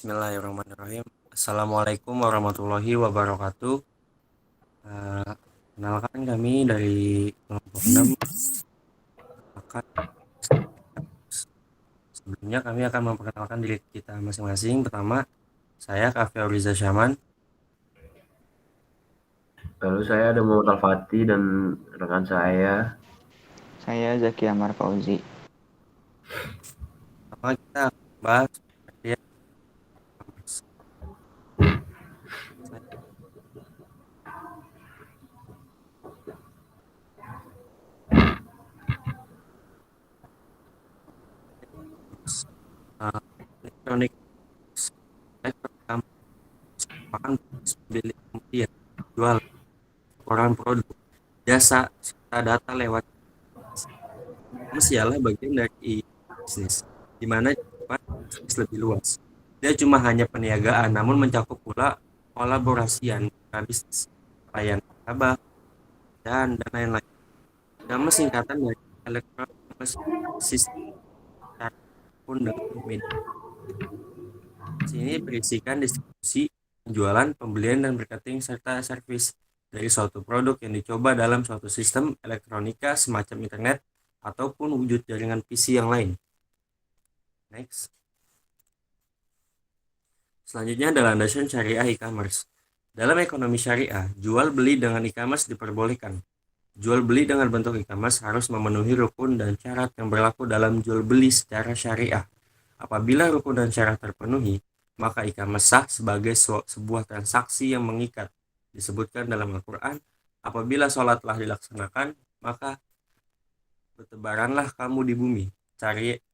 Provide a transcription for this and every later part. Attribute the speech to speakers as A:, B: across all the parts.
A: Bismillahirrahmanirrahim. Assalamualaikum warahmatullahi wabarakatuh. Eh, Kenalkan kami dari kelompok 6 akan sebelumnya kami akan memperkenalkan diri kita masing-masing. Pertama, saya Kak Riza Syaman.
B: Lalu saya ada Muhammad Al-Fatih dan rekan saya.
C: Saya Zaki Amar Fauzi.
A: Pertama kita akan bahas materi e-commerce. Saya eh, elektronik merupakan bisnis pembeli kemudian jual laporan produk, jasa, serta data lewat komersial bagian dari bisnis, di mana cakupan bisnis lebih luas. Dia cuma hanya peniagaan, namun mencakup pula kolaborasi antara bisnis, layanan nasabah, dan lain-lain. Nama singkatan dari Electronic Commerce System pun dengan media. Sini berisikan distribusi, penjualan, pembelian, dan marketing serta servis dari suatu produk yang dicoba dalam suatu sistem elektronika semacam internet ataupun wujud jaringan PC yang lain. Next. Selanjutnya adalah landasan syariah e-commerce. Dalam ekonomi syariah, jual beli dengan e-commerce diperbolehkan. Jual beli dengan bentuk e-commerce harus memenuhi rukun dan syarat yang berlaku dalam jual beli secara syariah. Apabila rukun dan syarat terpenuhi, maka e-commerce sah sebagai sebuah transaksi yang mengikat. Disebutkan dalam Al-Quran, apabila sholat telah dilaksanakan, maka bertebaranlah kamu di bumi.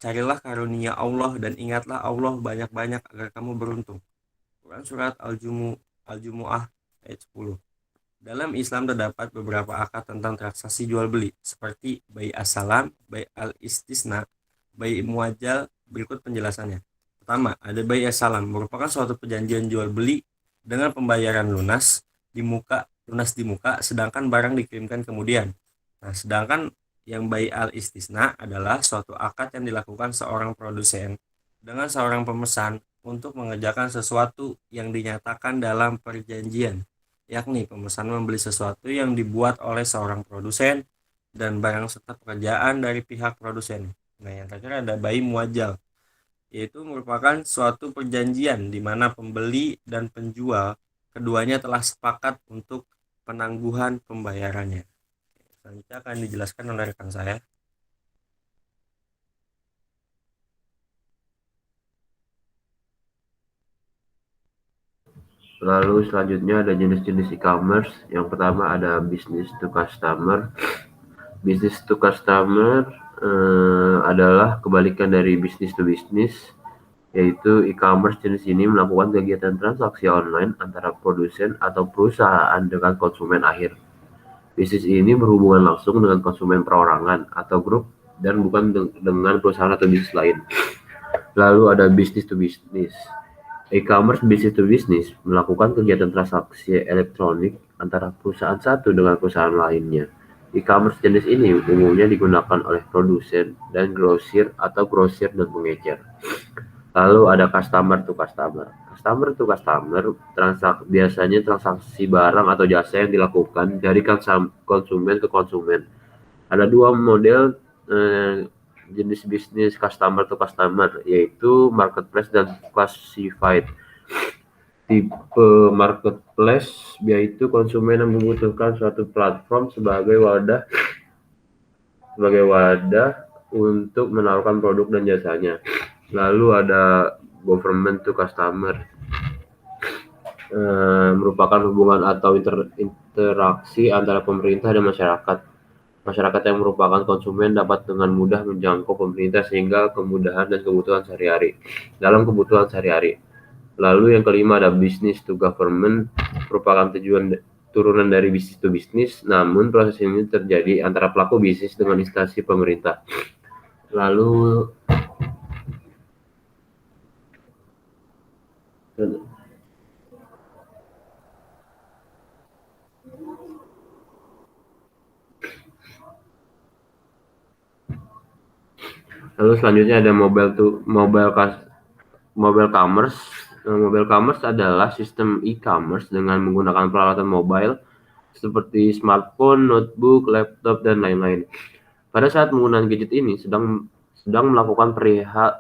A: Carilah karunia Allah dan ingatlah Allah banyak-banyak agar kamu beruntung. Quran Surat Al-Jumu'ah ayat 10. Dalam Islam terdapat beberapa akad tentang transaksi jual beli, seperti bai as-salam, bai al-istisna, bai muajjal. Berikut penjelasannya. Pertama, ada bai as-salam, merupakan suatu perjanjian jual beli dengan pembayaran lunas di muka, sedangkan barang dikirimkan kemudian. Nah, sedangkan yang bai al-istisna adalah suatu akad yang dilakukan seorang produsen dengan seorang pemesan untuk mengerjakan sesuatu yang dinyatakan dalam perjanjian, yakni pemesan membeli sesuatu yang dibuat oleh seorang produsen dan barang serta pekerjaan dari pihak produsen. Nah, yang terakhir ada bai muajjal, yaitu merupakan suatu perjanjian di mana pembeli dan penjual keduanya telah sepakat untuk penangguhan pembayarannya. Selanjutnya akan dijelaskan oleh rekan saya.
B: Lalu selanjutnya ada jenis-jenis e-commerce. Yang pertama ada business to customer. Business to customer adalah kebalikan dari business to business, yaitu e-commerce jenis ini melakukan kegiatan transaksi online antara produsen atau perusahaan dengan konsumen akhir. Bisnis ini berhubungan langsung dengan konsumen perorangan atau grup dan bukan dengan perusahaan atau bisnis lain. Lalu ada business to business. E-commerce business to business melakukan kegiatan transaksi elektronik antara perusahaan satu dengan perusahaan lainnya. E-commerce jenis ini umumnya digunakan oleh produsen dan grosir atau grosir dan pengecer. Lalu ada customer to customer. Customer to customer biasanya transaksi barang atau jasa yang dilakukan dari konsumen ke konsumen. Ada dua model jenis bisnis customer to customer, yaitu marketplace dan classified. Tipe marketplace yaitu konsumen yang membutuhkan suatu platform sebagai wadah untuk menawarkan produk dan jasanya. Lalu ada government to customer, merupakan hubungan atau interaksi antara pemerintah dan masyarakat. Masyarakat yang merupakan konsumen dapat dengan mudah menjangkau pemerintah sehingga kemudahan dan kebutuhan sehari-hari. Lalu yang kelima ada business to government, merupakan turunan dari business to business, namun proses ini terjadi antara pelaku bisnis dengan instansi pemerintah. Lalu selanjutnya ada mobile commerce. Mobile commerce adalah sistem e-commerce dengan menggunakan peralatan mobile seperti smartphone, notebook, laptop, dan lain-lain. Pada saat penggunaan gadget ini sedang melakukan perihal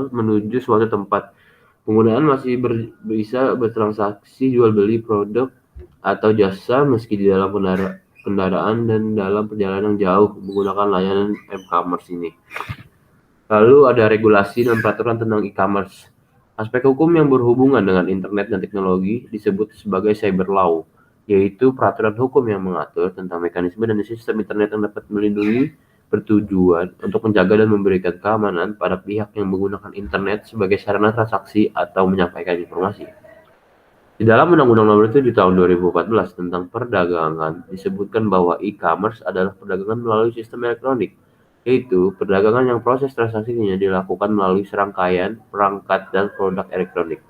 B: menuju suatu tempat. Penggunaan masih bisa bertransaksi jual beli produk atau jasa meski di dalam kendaraan dan dalam perjalanan jauh menggunakan layanan e-commerce ini. Lalu ada regulasi dan peraturan tentang e-commerce. Aspek hukum yang berhubungan dengan internet dan teknologi disebut sebagai cyber law, yaitu peraturan hukum yang mengatur tentang mekanisme dan sistem internet yang dapat melindungi, bertujuan untuk menjaga dan memberikan keamanan pada pihak yang menggunakan internet sebagai sarana transaksi atau menyampaikan informasi. Di dalam Undang-Undang Nomor 7 Tahun 2014 tentang Perdagangan disebutkan bahwa e-commerce adalah perdagangan melalui sistem elektronik, yaitu perdagangan yang proses transaksinya dilakukan melalui serangkaian perangkat dan produk elektronik.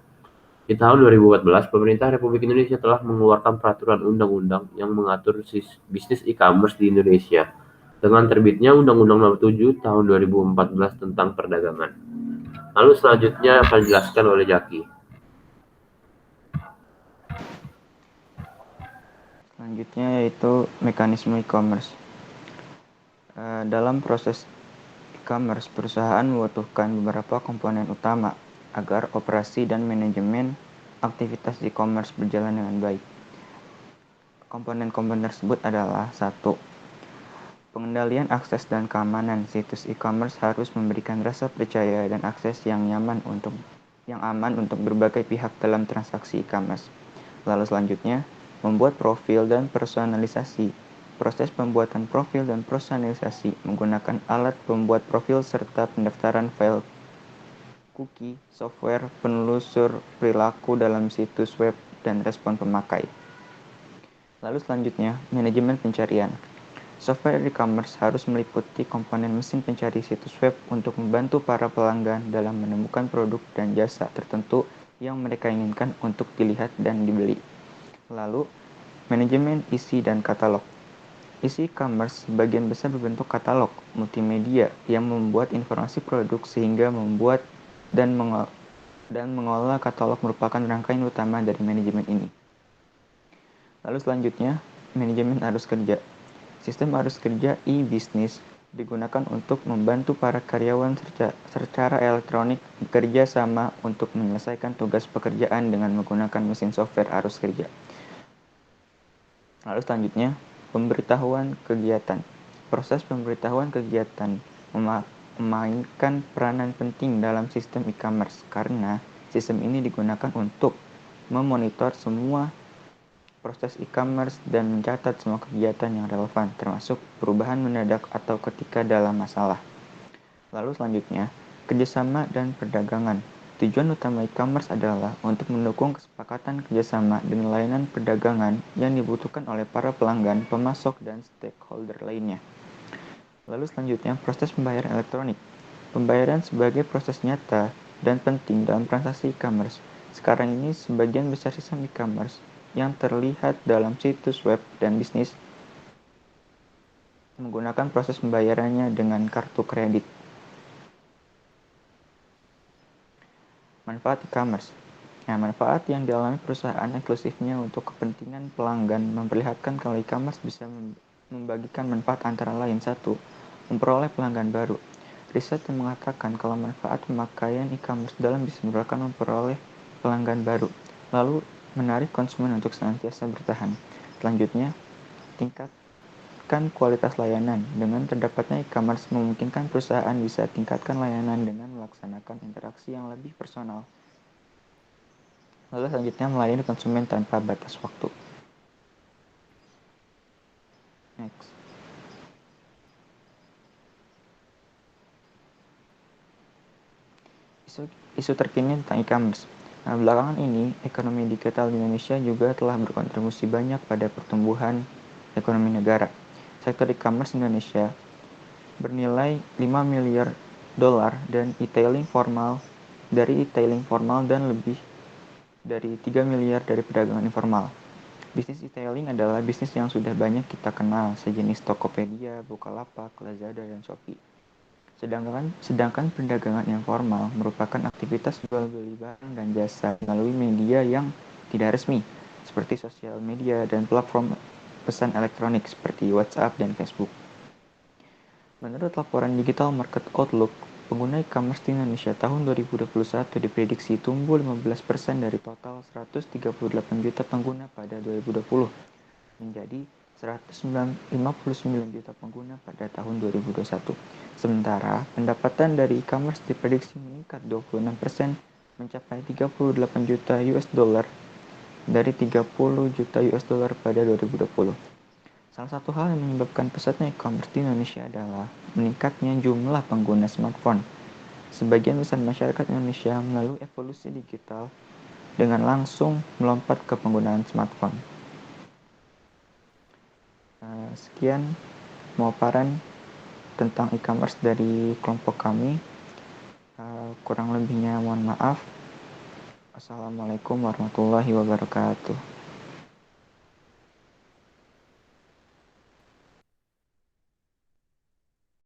B: Di tahun 2014, pemerintah Republik Indonesia telah mengeluarkan peraturan undang-undang yang mengatur bisnis e-commerce di Indonesia dengan terbitnya Undang-Undang Nomor 7 Tahun 2014 tentang perdagangan. Lalu selanjutnya akan dijelaskan oleh Jaki.
C: Selanjutnya yaitu mekanisme e-commerce. Dalam proses e-commerce, perusahaan membutuhkan beberapa komponen utama agar operasi dan manajemen aktivitas e-commerce berjalan dengan baik. Komponen-komponen tersebut adalah 1. Pengendalian akses dan keamanan. Situs e-commerce harus memberikan rasa percaya dan akses yang aman untuk berbagai pihak dalam transaksi e-commerce. Lalu selanjutnya, membuat profil dan personalisasi. Proses pembuatan profil dan personalisasi menggunakan alat pembuat profil serta pendaftaran file cookie, software penelusur perilaku dalam situs web dan respon pemakai. Lalu selanjutnya, manajemen pencarian. Software e-commerce harus meliputi komponen mesin pencari situs web untuk membantu para pelanggan dalam menemukan produk dan jasa tertentu yang mereka inginkan untuk dilihat dan dibeli. Lalu, manajemen isi dan katalog. Isi e-commerce sebagian besar berbentuk katalog multimedia yang membuat informasi produk sehingga membuat dan mengolah katalog merupakan rangkaian utama dari manajemen ini. Lalu selanjutnya, manajemen arus kerja. Sistem arus kerja e-business digunakan untuk membantu para karyawan secara elektronik bekerja sama untuk menyelesaikan tugas pekerjaan dengan menggunakan mesin software arus kerja. Lalu selanjutnya, pemberitahuan kegiatan. Proses pemberitahuan kegiatan memainkan peranan penting dalam sistem e-commerce karena sistem ini digunakan untuk memonitor semua proses e-commerce dan mencatat semua kegiatan yang relevan, termasuk perubahan mendadak atau ketika dalam masalah. Lalu selanjutnya, kerjasama dan perdagangan. Tujuan utama e-commerce adalah untuk mendukung kesepakatan kerjasama dan layanan perdagangan yang dibutuhkan oleh para pelanggan, pemasok, dan stakeholder lainnya. Lalu selanjutnya, proses pembayaran elektronik. Pembayaran sebagai proses nyata dan penting dalam transaksi e-commerce. Sekarang ini, sebagian besar sistem e-commerce yang terlihat dalam situs web dan bisnis menggunakan proses pembayarannya dengan kartu kredit. Manfaat e-commerce. Manfaat yang dialami perusahaan eksklusifnya untuk kepentingan pelanggan memperlihatkan kalau e-commerce bisa membagikan manfaat antara lain. 1. Memperoleh pelanggan baru. Riset yang mengatakan kalau manfaat pemakaian e-commerce dalam bisnis merupakan memperoleh pelanggan baru, lalu menarik konsumen untuk senantiasa bertahan. Selanjutnya, tingkatkan kualitas layanan. Dengan terdapatnya e-commerce memungkinkan perusahaan bisa tingkatkan layanan dengan melaksanakan interaksi yang lebih personal. Lalu selanjutnya, melayani konsumen tanpa batas waktu. Next. Isu terkini tentang e-commerce. Belakangan ini, ekonomi digital di Indonesia juga telah berkontribusi banyak pada pertumbuhan ekonomi negara. Sektor e-commerce Indonesia bernilai 5 miliar dolar dan e-tailing formal dan lebih dari 3 miliar dari perdagangan informal. Bisnis e-tailing adalah bisnis yang sudah banyak kita kenal, sejenis Tokopedia, Bukalapak, Lazada, dan Shopee. Sedangkan perdagangan informal merupakan aktivitas jual beli barang dan jasa melalui media yang tidak resmi, seperti sosial media dan platform pesan elektronik seperti WhatsApp dan Facebook. Menurut laporan Digital Market Outlook, pengguna e-commerce di Indonesia tahun 2021 diprediksi tumbuh 15% dari total 138 juta pengguna pada 2020 menjadi 159 juta pengguna pada tahun 2021. Sementara, pendapatan dari e-commerce diprediksi meningkat 26% mencapai 38 juta US dollar dari 30 juta US dollar pada 2020. Salah satu hal yang menyebabkan pesatnya e-commerce di Indonesia adalah meningkatnya jumlah pengguna smartphone. Sebagian besar masyarakat Indonesia melalui evolusi digital dengan langsung melompat ke penggunaan smartphone. Sekian pemaparan tentang e-commerce dari kelompok kami. Kurang lebihnya mohon maaf. Assalamualaikum warahmatullahi wabarakatuh.